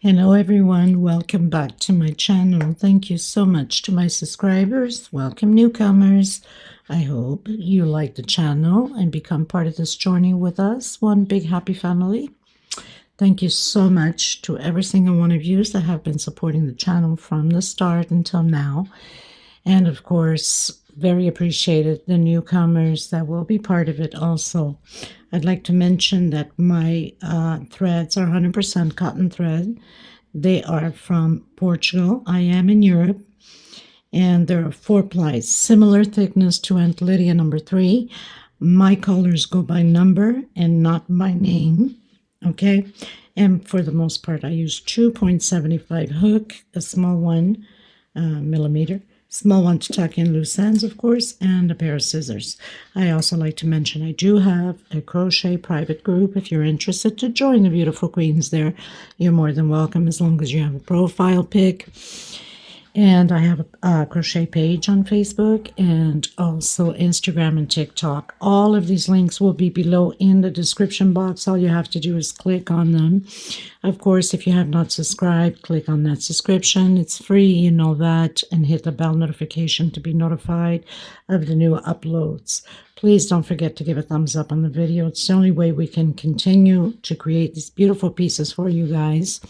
Hello everyone, welcome back to my channel. Thank you so much to my subscribers. Welcome newcomers. I hope you like the channel and become part of this journey with us. One big happy family. Thank you so much to every single one of you that have been supporting the channel from the start until now. And of course, very appreciated the newcomers that will be part of it also. I'd like to mention that my threads are 100% cotton thread. They are from Portugal. I am in Europe. And there are 4 plies, similar thickness to Aunt Lydia number 3. My colors go by number and not by name. Okay. And for the most part, I use 2.75 hook, a small one, millimeter. Small one to tuck in loose ends, of course, and a pair of scissors. I also like to mention I do have a crochet private group. If you're interested to join the beautiful queens there, you're more than welcome as long as you have a profile pic. And I have a crochet page on Facebook and also Instagram and TikTok. All of these links will be below in the description box. All you have to do is click on them. Of course, if you have not subscribed, click on that subscription. It's free, you know that, and hit the bell notification to be notified of the new uploads. Please don't forget to give a thumbs up on the video. It's the only way we can continue to create these beautiful pieces for you guys.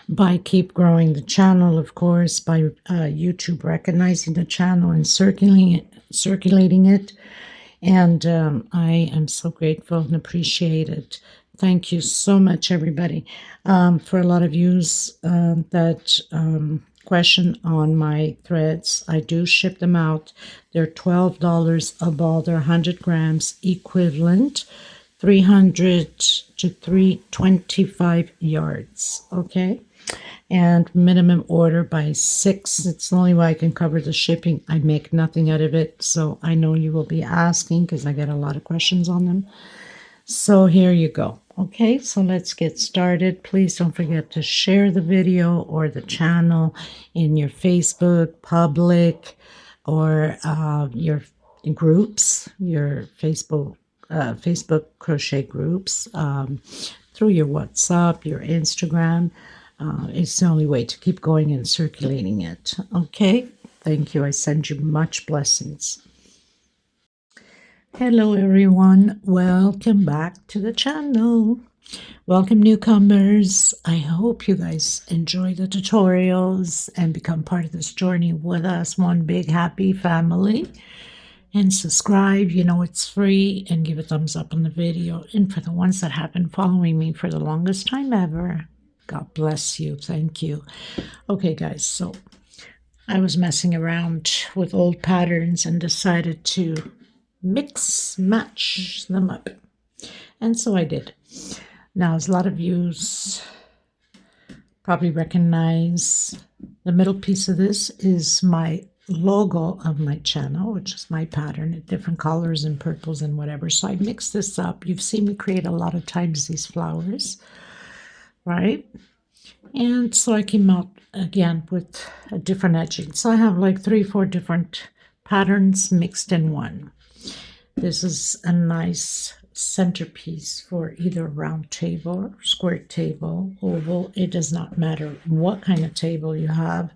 By keep growing the channel, of course, by YouTube recognizing the channel and circulating it. And I am so grateful and appreciate it. Thank you so much, everybody. For a lot of yous that question on my threads, I do ship them out. They're $12 a ball. They're 100 grams equivalent. 300 to 325 yards, okay? And minimum order by 6. It's the only way I can cover the shipping. I make nothing out of it, so I know you will be asking because I get a lot of questions on them. So here you go. Okay, so let's get started. Please don't forget to share the video or the channel in your Facebook public or your groups, your Facebook crochet groups, through your WhatsApp, your Instagram. It's the only way to keep going and circulating it. Okay, thank you. I send you much blessings. Hello everyone, welcome back to the channel. Welcome newcomers. I hope you guys enjoy the tutorials and become part of this journey with us. One big happy family. And subscribe, you know it's free, and give a thumbs up on the video. And for the ones that have been following me for the longest time ever, God bless you. Thank you. Okay, guys, so I was messing around with old patterns and decided to match them up. And so I did. Now, as a lot of you probably recognize, the middle piece of this is my logo of my channel, which is my pattern in different colors and purples and whatever. So I mixed this up. You've seen me create a lot of times these flowers, right? And so I came out again with a different edging. So I have like 3-4 different patterns mixed in one. This is a nice centerpiece for either round table, square table, oval. It does not matter what kind of table you have.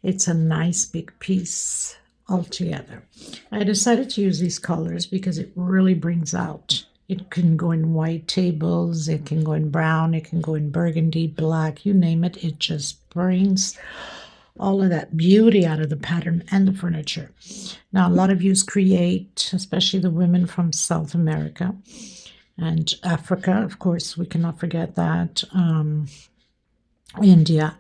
It's a nice big piece altogether. I decided to use these colors because it really brings out. It can go in white tables, it can go in brown, it can go in burgundy, black, you name it. It just brings all of that beauty out of the pattern and the furniture. Now, a lot of you create, especially the women from South America and Africa, of course, we cannot forget that, India.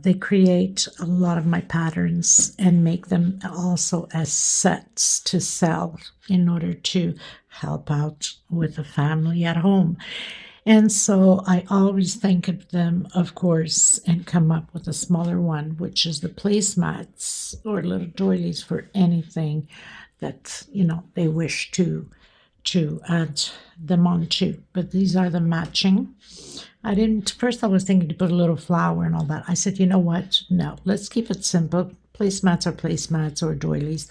They create a lot of my patterns and make them also as sets to sell in order to help out with the family at home. And so I always think of them, of course, and come up with a smaller one, which is the placemats or little doilies for anything that, you know, they wish to add them onto. But these are the matching. First I was thinking to put a little flower and all that. I said, you know what? No, let's keep it simple. placemats are placemats or doilies.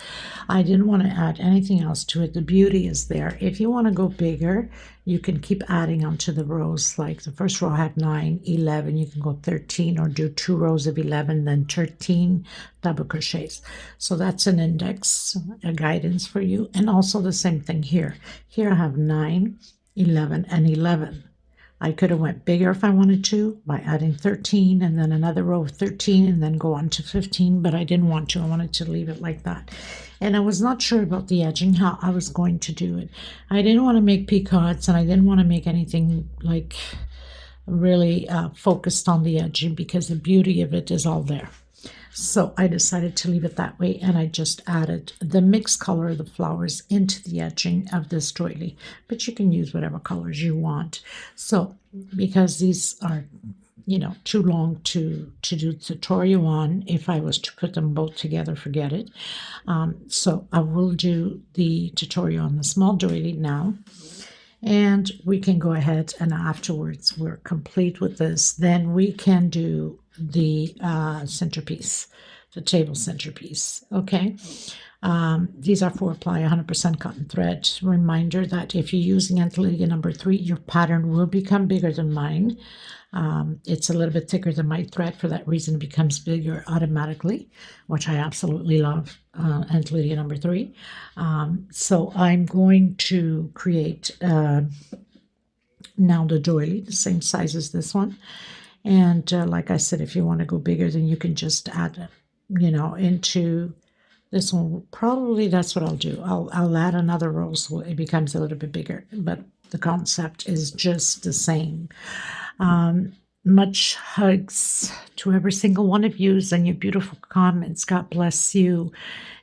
I didn't want to add anything else to it. The beauty is there. If you want to go bigger, you can keep adding onto the rows. Like the first row had 9, 11, you can go 13 or do 2 rows of 11, then 13 double crochets. So that's an index, a guidance for you. And also the same thing here. Here I have 9, 11, and 11. I could have went bigger if I wanted to by adding 13 and then another row of 13 and then go on to 15, but I didn't want to. I wanted to leave it like that. And I was not sure about the edging, how I was going to do it. I didn't want to make peacocks and I didn't want to make anything like really focused on the edging because the beauty of it is all there. So I decided to leave it that way, and I just added the mixed color of the flowers into the edging of this doily, but you can use whatever colors you want. So because these are, you know, too long to do tutorial on, if I was to put them both together, forget it. So I will do the tutorial on the small doily now. And we can go ahead and afterwards we're complete with this. Then we can do the centerpiece, the table centerpiece. Okay. These are 4-ply 100% cotton thread. Reminder that if you're using Aunt Lydia number 3, your pattern will become bigger than mine. It's a little bit thicker than my thread. For that reason, it becomes bigger automatically, which I absolutely love. Aunt Lydia number 3. So I'm going to create now the doily, the same size as this one. And like I said, if you want to go bigger, then you can just add, you know, into this one. Probably that's what I'll do. I'll add another row so it becomes a little bit bigger, but the concept is just the same. Much hugs to every single one of you and your beautiful comments. God bless you.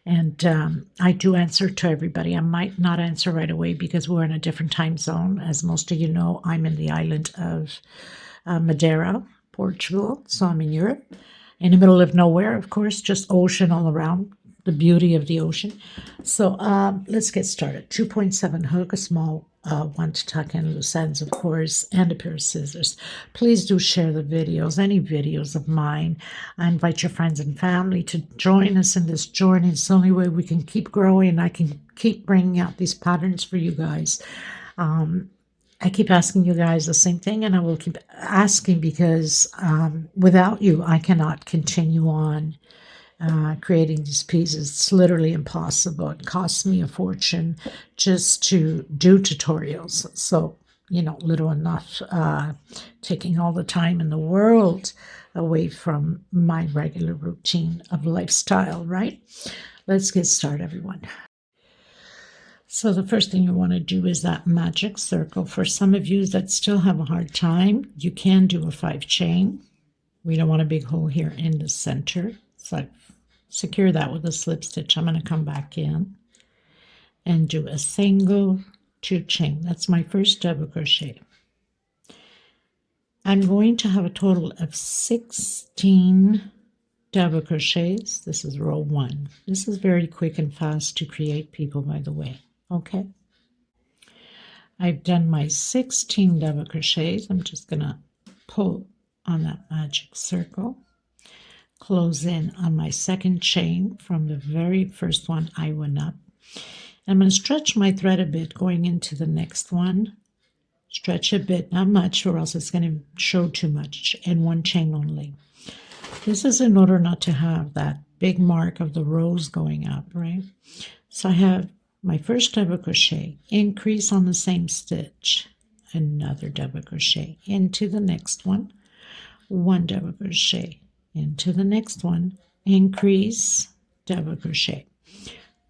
And I do answer to everybody. I might not answer right away because we're in a different time zone. As most of you know, I'm in the island of Madeira, Portugal. So I'm in Europe, in the middle of nowhere, of course, just ocean all around. The beauty of the ocean. So let's get started. 2.7 hook, a small one to tuck in loose ends, of course, and a pair of scissors. Please do share the videos, any videos of mine. I invite your friends and family to join us in this journey. It's the only way we can keep growing. I can keep bringing out these patterns for you guys. I keep asking you guys the same thing, and I will keep asking because without you, I cannot continue on creating these pieces. It's literally impossible. It costs me a fortune just to do tutorials. So, you know, little enough, taking all the time in the world away from my regular routine of lifestyle, right? Let's get started, everyone. So the first thing you want to do is that magic circle. For some of you that still have a hard time, you can do a 5 chain. We don't want a big hole here in the center. So secure that with a slip stitch. I'm going to come back in and do a single 2 chain. That's my first double crochet. I'm going to have a total of 16 double crochets. This is row 1. This is very quick and fast to create, people, by the way. Okay. I've done my 16 double crochets. I'm just going to pull on that magic circle. Close in on my second chain from the very first one I went up. I'm going to stretch my thread a bit going into the next one. Stretch a bit, not much, or else it's going to show too much, and 1 chain only. This is in order not to have that big mark of the rows going up, right? So I have my first double crochet, increase on the same stitch, another double crochet into the next one, 1 double crochet into the next one, increase, double crochet,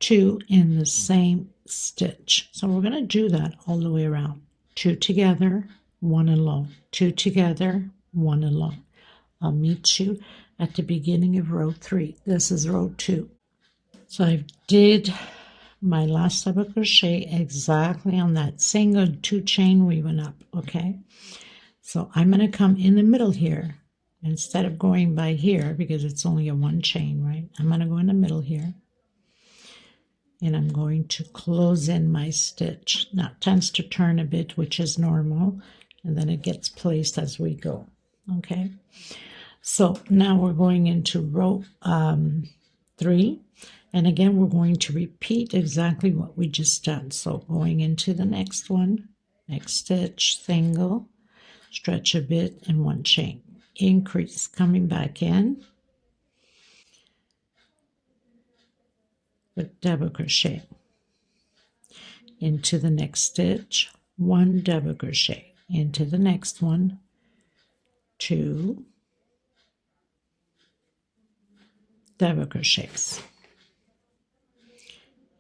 2 in the same stitch. So we're going to do that all the way around. 2 together, 1 alone, 2 together, 1 alone. I'll meet you at the beginning of row 3. This is row 2. So I did my last double crochet exactly on that single 2 chain we went up. Okay, so I'm going to come in the middle here. Instead of going by here, because it's only a 1 chain, right? I'm going to go in the middle here. And I'm going to close in my stitch. Now, it tends to turn a bit, which is normal. And then it gets placed as we go. Okay? So now we're going into row 3. And again, we're going to repeat exactly what we just done. So going into the next one, next stitch, single, stretch a bit, and 1 chain. Increase, coming back in with double crochet. Into the next stitch, 1 double crochet. Into the next one, 2 double crochets.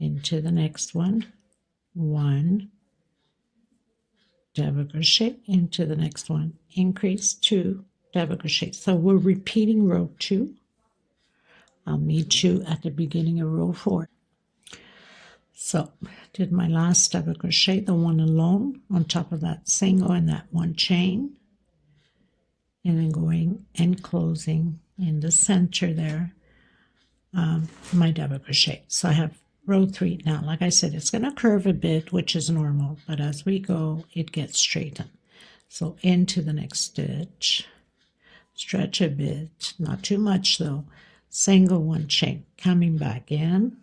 Into the next one, 1 double crochet. Into the next one, increase, 2 double crochet. So we're repeating row 2. I'll meet you at the beginning of row 4. So did my last double crochet, the one alone on top of that single and that 1 chain, and then going and closing in the center there, my double crochet. So I have row 3 now. Like I said, it's going to curve a bit, which is normal, but as we go, it gets straightened. So into the next stitch, stretch a bit, not too much though, single 1 chain, coming back in,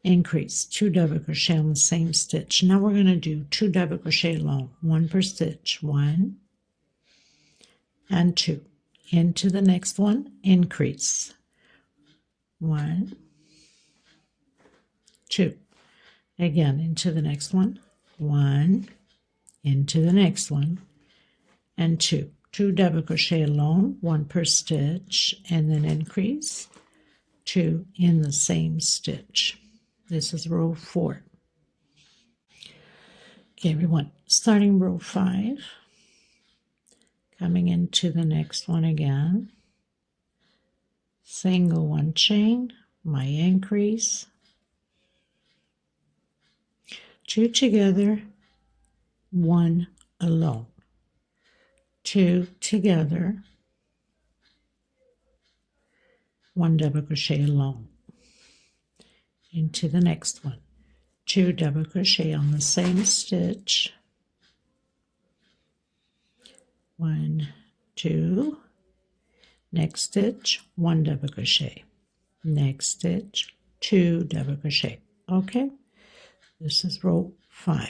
increase, 2 double crochet on the same stitch. Now we're going to do 2 double crochet alone, 1 per stitch, 1 and 2. Into the next one, increase, 1, 2. Again, into the next one, 1, into the next one, and 2. 2 double crochet alone, 1 per stitch, and then increase, 2 in the same stitch. This is row 4. Okay, everyone, starting row 5, coming into the next one again, single 1 chain, my increase, 2 together, 1 alone, 2 together, 1 double crochet alone. Into the next one, 2 double crochet on the same stitch, 1, 2, next stitch, 1 double crochet, next stitch, 2 double crochet. Okay, this is row 5.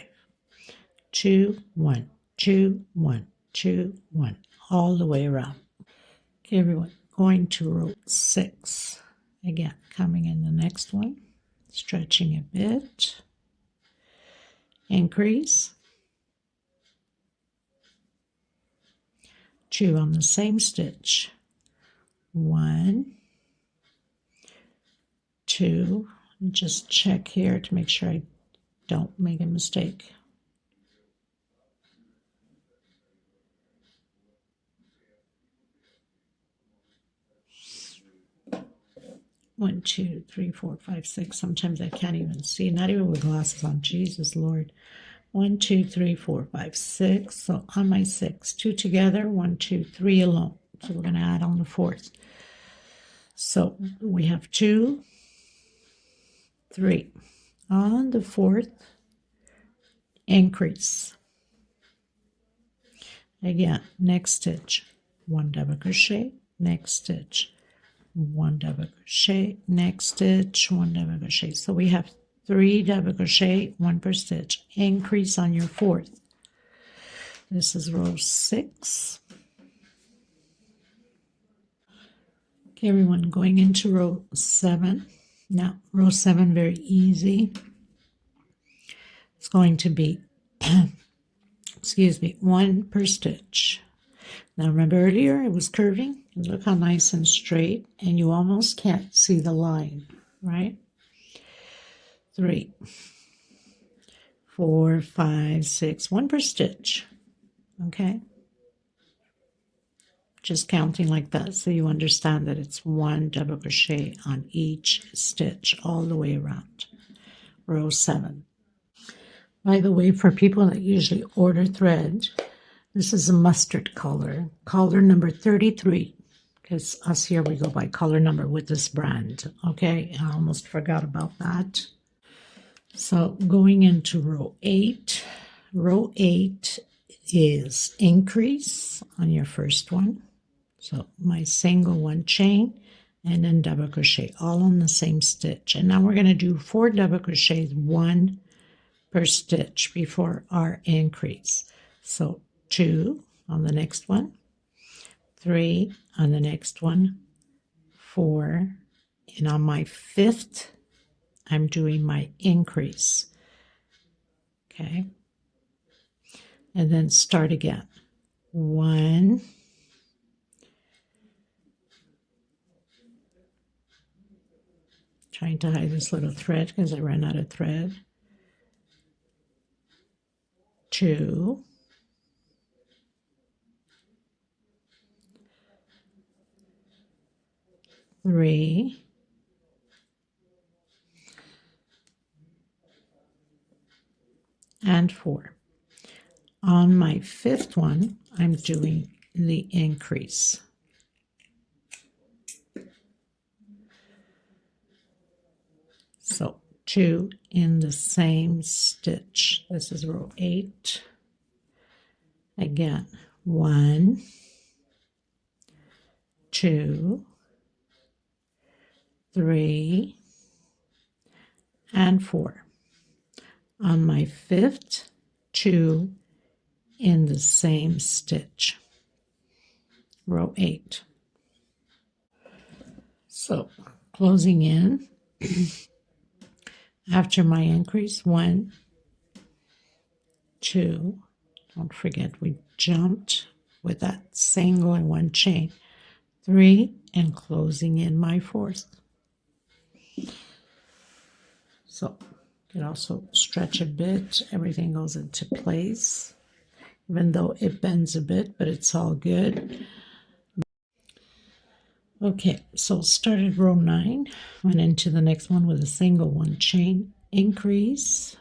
2, 1, 2, 1, 2, 1, all the way around. Okay, everyone, going to row 6. Again, coming in the next one, stretching a bit, increase, 2 on the same stitch, 1, 2, just check here to make sure I don't make a mistake. 1, 2, 3, 4, 5, 6. Sometimes I can't even see, not even with glasses on. Jesus Lord. 1, 2, 3, 4, 5, 6. So on my 6, 2 together, 1, 2, 3 alone. So we're going to add on the 4th. So we have 2, 3. On the 4th, increase. Again, next stitch, 1 double crochet, next stitch, 1 double crochet, next stitch, 1 double crochet. So we have 3 double crochet, 1 per stitch. Increase on your 4th. This is row 6. Okay, everyone, going into row 7. Now, row 7, very easy. It's going to be, excuse me, 1 per stitch. Now, remember earlier it was curving? Look how nice and straight, and you almost can't see the line, right? 3, 4, 5, 6, 1 per stitch, okay? Just counting like that so you understand that it's 1 double crochet on each stitch all the way around. Row 7. By the way, for people that usually order thread, this is a mustard color number 33, because us here we go by color number with this brand, okay? I almost forgot about that. So going into row 8, row 8 is increase on your first one. So my single 1 chain and then double crochet all on the same stitch. And now we're going to do 4 double crochets, 1 per stitch before our increase. So 2 on the next one, 3 on the next one, 4, and on my 5th I'm doing my increase. Okay, and then start again. 1, trying to hide this little thread because I ran out of thread. 2, 3, and 4. On my 5th one, I'm doing the increase. So 2 in the same stitch. This is row 8. Again, 1, 2, 3, and 4. On my 5th, 2 in the same stitch, row 8. So closing in after my increase, 1, 2, don't forget we jumped with that single and 1 chain, 3, and closing in my 4th. So you can also stretch a bit, everything goes into place, even though it bends a bit, but it's all good. Okay, so started row 9, went into the next one with a single 1 chain, increase.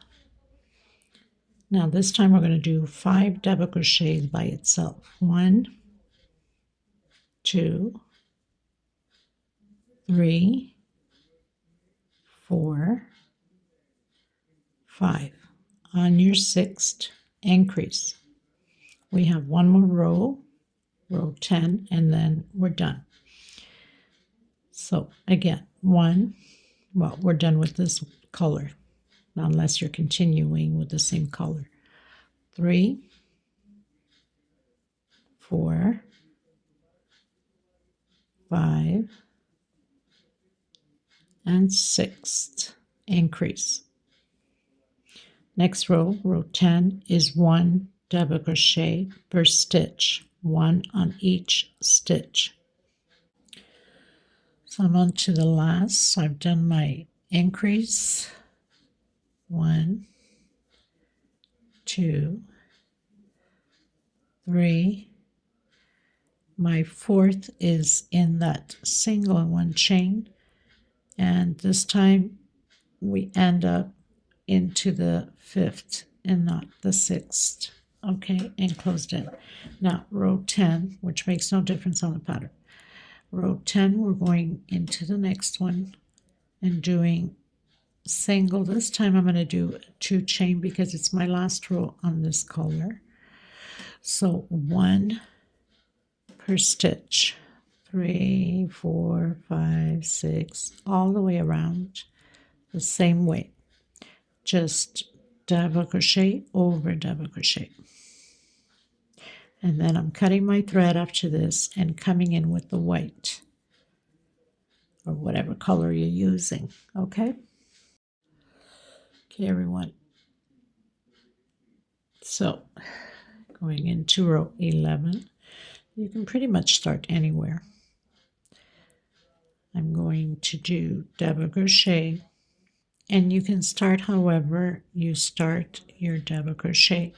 Now this time we're going to do 5 double crochets by itself. 1, 2, 3, 4, 5. On your 6th, increase. We have one more row, row 10, and then we're done. So again, 1, well, we're done with this color, unless you're continuing with the same color. 3, 4, 5, and 6th, increase. Next row, row 10, is 1 double crochet per stitch, 1 on each stitch. So I'm on to the last. So I've done my increase, 1, 2, 3. My 4th is in that single and 1 chain, and this time we end up into the 5th and not the 6th. Okay, and closed in. Now row 10, which makes no difference on the pattern. Row 10, we're going into the next one and doing single. This time I'm going to do 2 chain because it's my last row on this color. So 1 per stitch, 3, 4, 5, 6, all the way around the same way. Just double crochet over double crochet. And then I'm cutting my thread after this and coming in with the white or whatever color you're using. Okay, everyone. So going into row 11, you can pretty much start anywhere. I'm going to do double crochet, and you can start however you start your double crochet.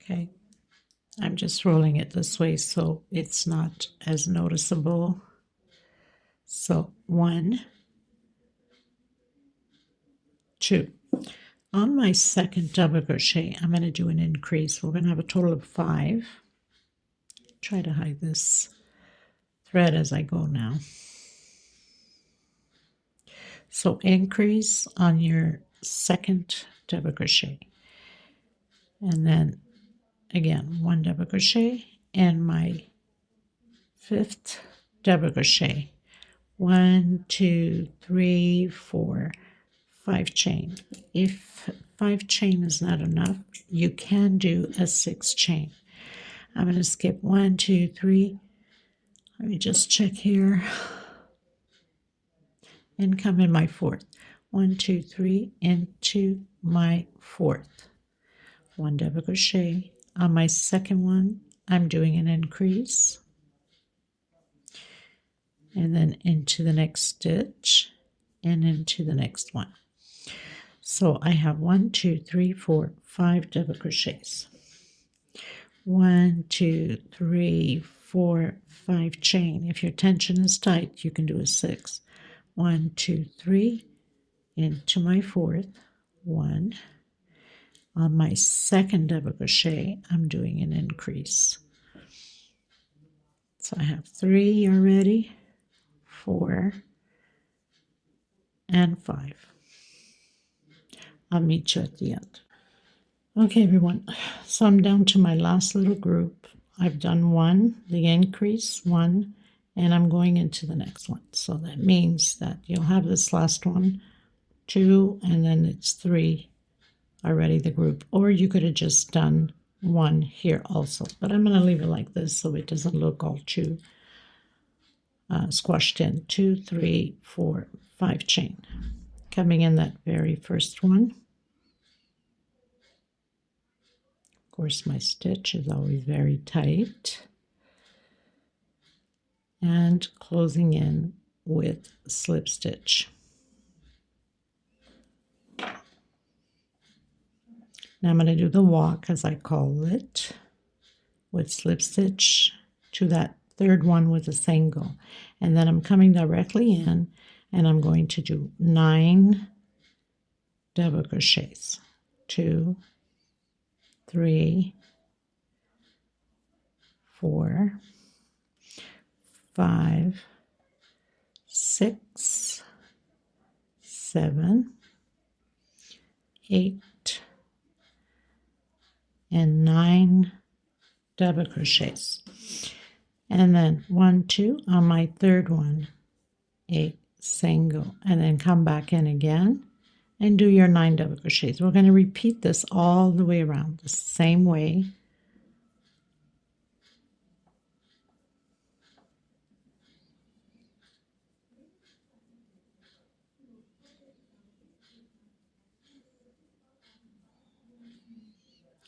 Okay, I'm just rolling it this way so it's not as noticeable. So 1, 2. On my 2nd double crochet, I'm going to do an increase. We're going to have a total of 5. Try to hide this thread as I go now. So increase on your 2nd double crochet, and then again 1 double crochet, and my 5th double crochet, 1, 2, 3, 4, 5 chain. If 5 chain is not enough, you can do a 6 chain. I'm going to skip 1, 2, 3. Let me just check here. And come in my fourth. 1, 2, 3 into my fourth. 1 double crochet. On my second one, I'm doing an increase. And then into the next stitch and into the next one. So I have 1, 2, 3, 4, 5 double crochets. 1, 2, 3, 4, 5 chain. If your tension is tight, you can do a 6. 1, 2, 3 into my fourth. 1. On my second double crochet, I'm doing an increase. So I have 3 already, 4, and 5. I'll meet you at the end. Okay, everyone, so I'm down to my last little group. I've done 1, the increase, 1, and I'm going into the next one. So that means that you'll have this last one, 2, and then it's 3 already, the group. Or you could have just done 1 here also. But I'm going to leave it like this so it doesn't look all too squashed in. 2, 3, 4, 5 chain. Coming in that very first one. Of course, my stitch is always very tight. And closing in with slip stitch. Now I'm going to do the walk, as I call it, with slip stitch to that third one with a single. And then I'm coming directly in and I'm going to do 9 double crochets. 2, 3, 4, 5, 6, 7, 8, and 9 double crochets. And then 1, 2 on my third one, a single, and then come back in again and do your 9 double crochets. We're going to repeat this all the way around the same way.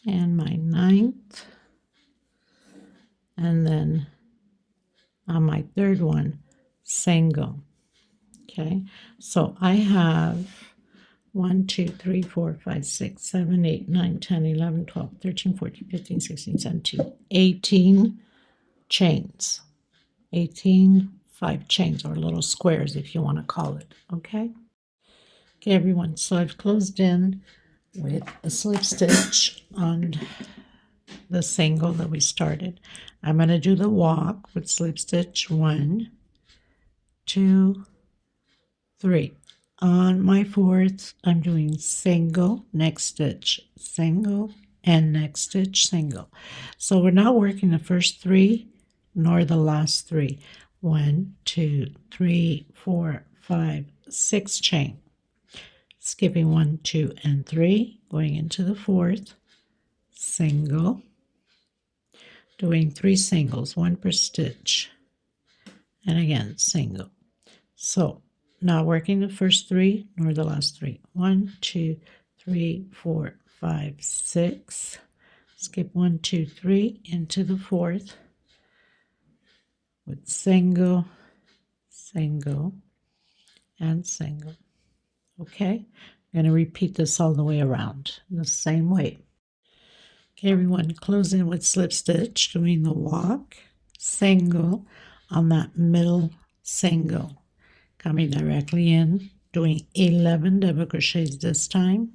And my 9th, and then on my third one, single. Okay, so I have 1, 2, 3, 4, 5, 6, 7, 8, 9, 10, 11, 12, 13, 14, 15, 16, 17, 18 chains. 18 5 chains, or little squares if you want to call it. Okay, everyone, so I've closed in with a slip stitch on the single that we started. I'm going to do the walk with slip stitch 1, 2, 3. On my fourth, I'm doing single, next stitch, single, and next stitch, single. So we're not working the first 3 nor the last 3. 1, 2, 3, 4, 5, 6 chain. Skipping 1, 2, and 3, going into the fourth, single, doing 3 singles, 1 per stitch, and again, single. So, not working the first 3 nor the last 3. 1, 2, 3, 4, 5, 6. Skip 1, 2, 3 into the fourth with single, single, and single. Okay, I'm going to repeat this all the way around in the same way. Okay, everyone, close in with slip stitch, doing the walk, single on that middle single. Coming directly in, doing 11 double crochets this time.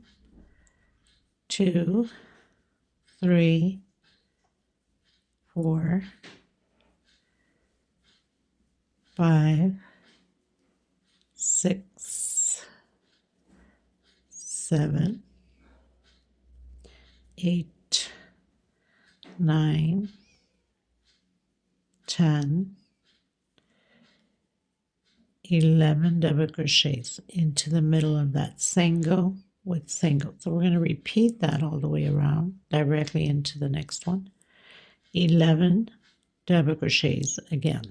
2, 3, 4, 5, 6, 7, 8, 9, 10, 11 double crochets into the middle of that single with single. So we're going to repeat that all the way around directly into the next one. 11 double crochets again.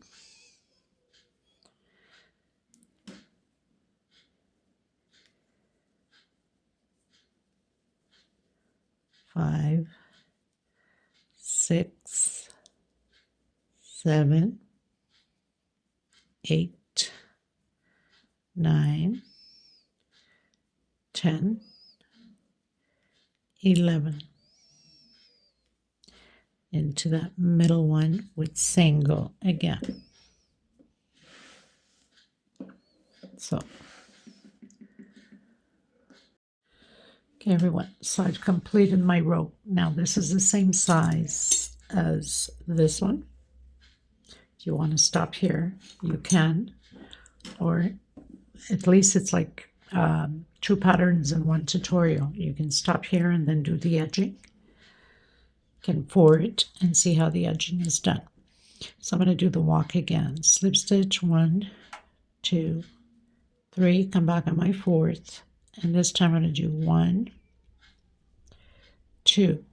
Five, 6, 7, 8, 9, 10, 11. Into that middle one with single again. So, okay, everyone, so I've completed my row. Now this is the same size as this one. If you want to stop here, you can, or at least it's like 2 patterns in 1 tutorial. You can stop here and then do the edging. Can forward and see how the edging is done. So I'm going to do the walk again. Slip stitch 1, 2, 3, come back on my 4th, and this time I'm going to do 1, 2,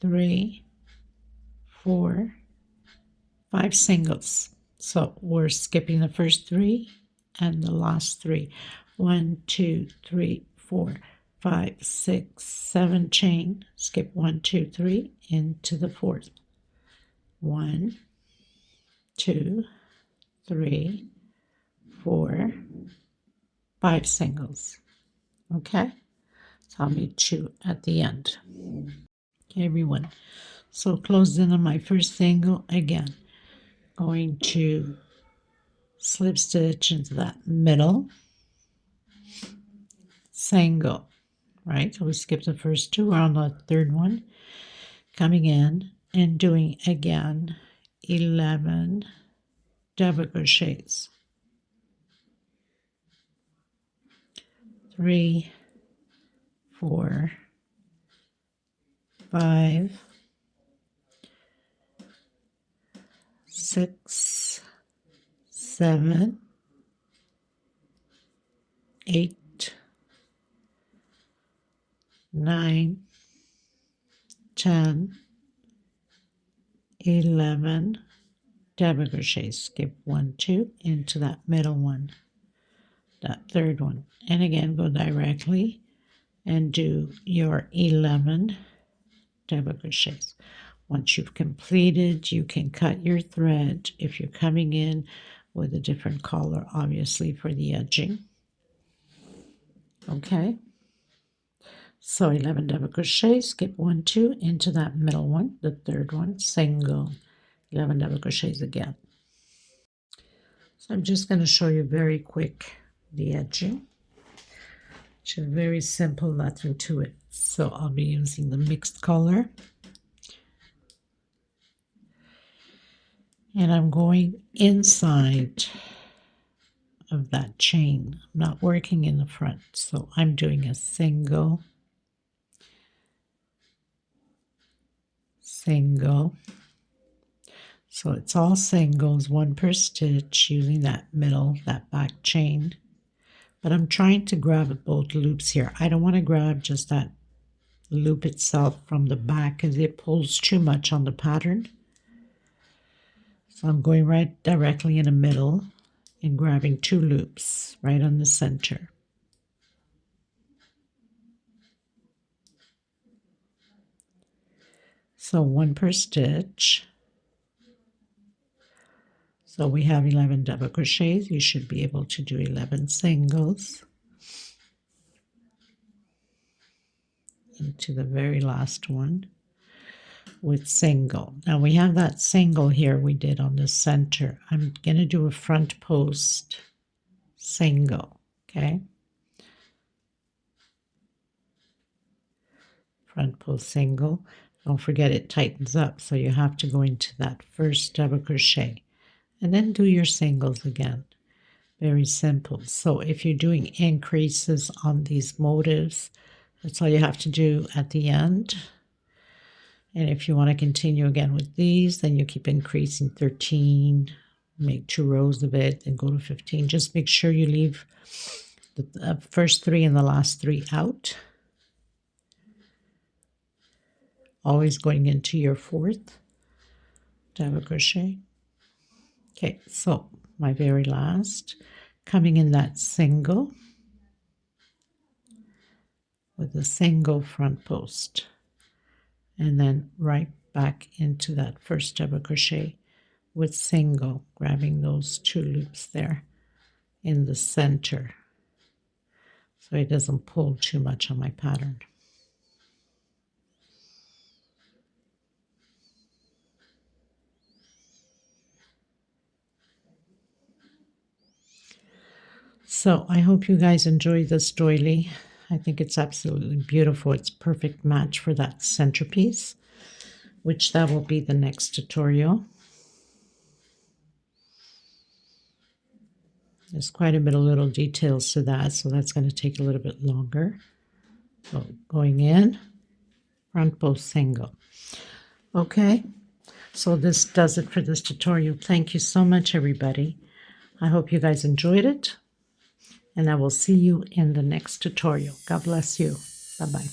3, 4, 5 singles. So we're skipping the first 3 and the last 3. 1, 2, 3, 4, 5, 6, 7 chain. Skip 1, 2, 3 into the 4th. 1, 2, 3, 4, 5 singles. Okay, so I'll meet you at the end. Okay, everyone. So close in on my first single again. Going to slip stitch into that middle single. Right, so we skipped the first 2. We're on the 3rd one. Coming in and doing again 11 double crochets. 3, 4, 5, 6, 7, 8, 9, 10, 11 double crochets. Skip 1, 2 into that middle one, that 3rd one, and again go directly and do your 11 double crochets. Once you've completed, you can cut your thread if you're coming in with a different color, obviously, for the edging. Okay, so 11 double crochets, skip 1, 2 into that middle one, the 3rd one, single, 11 double crochets again. So I'm just going to show you very quick the edging, which is very simple, nothing to it. So I'll be using the mixed color, and I'm going inside of that chain. I'm not working in the front, so I'm doing a single, single. So it's all singles, 1 per stitch, using that middle, that back chain. But I'm trying to grab both loops here. I don't want to grab just that loop itself from the back because it pulls too much on the pattern. So I'm going right directly in the middle and grabbing 2 loops right on the center. So 1 per stitch. So we have 11 double crochets. You should be able to do 11 singles into the very last one with single. Now we have that single here we did on the center. I'm going to do a front post single, okay? Front post single. Don't forget it tightens up, so you have to go into that first double crochet and then do your singles again. Very simple. So if you're doing increases on these motifs, that's all you have to do at the end. And if you want to continue again with these, then you keep increasing 13, make 2 rows of it and go to 15. Just make sure you leave the first 3 and the last 3 out. Always going into your 4th double crochet. Okay, so my very last, coming in that single with a single front post, and then right back into that first double crochet with single, grabbing those 2 loops there in the center so it doesn't pull too much on my pattern. So I hope you guys enjoy this doily. I think it's absolutely beautiful. It's a perfect match for that centerpiece, which that will be the next tutorial. There's quite a bit of little details to that, so that's going to take a little bit longer. So going in, front post single. Okay, so this does it for this tutorial. Thank you so much, everybody. I hope you guys enjoyed it, and I will see you in the next tutorial. God bless you. Bye-bye.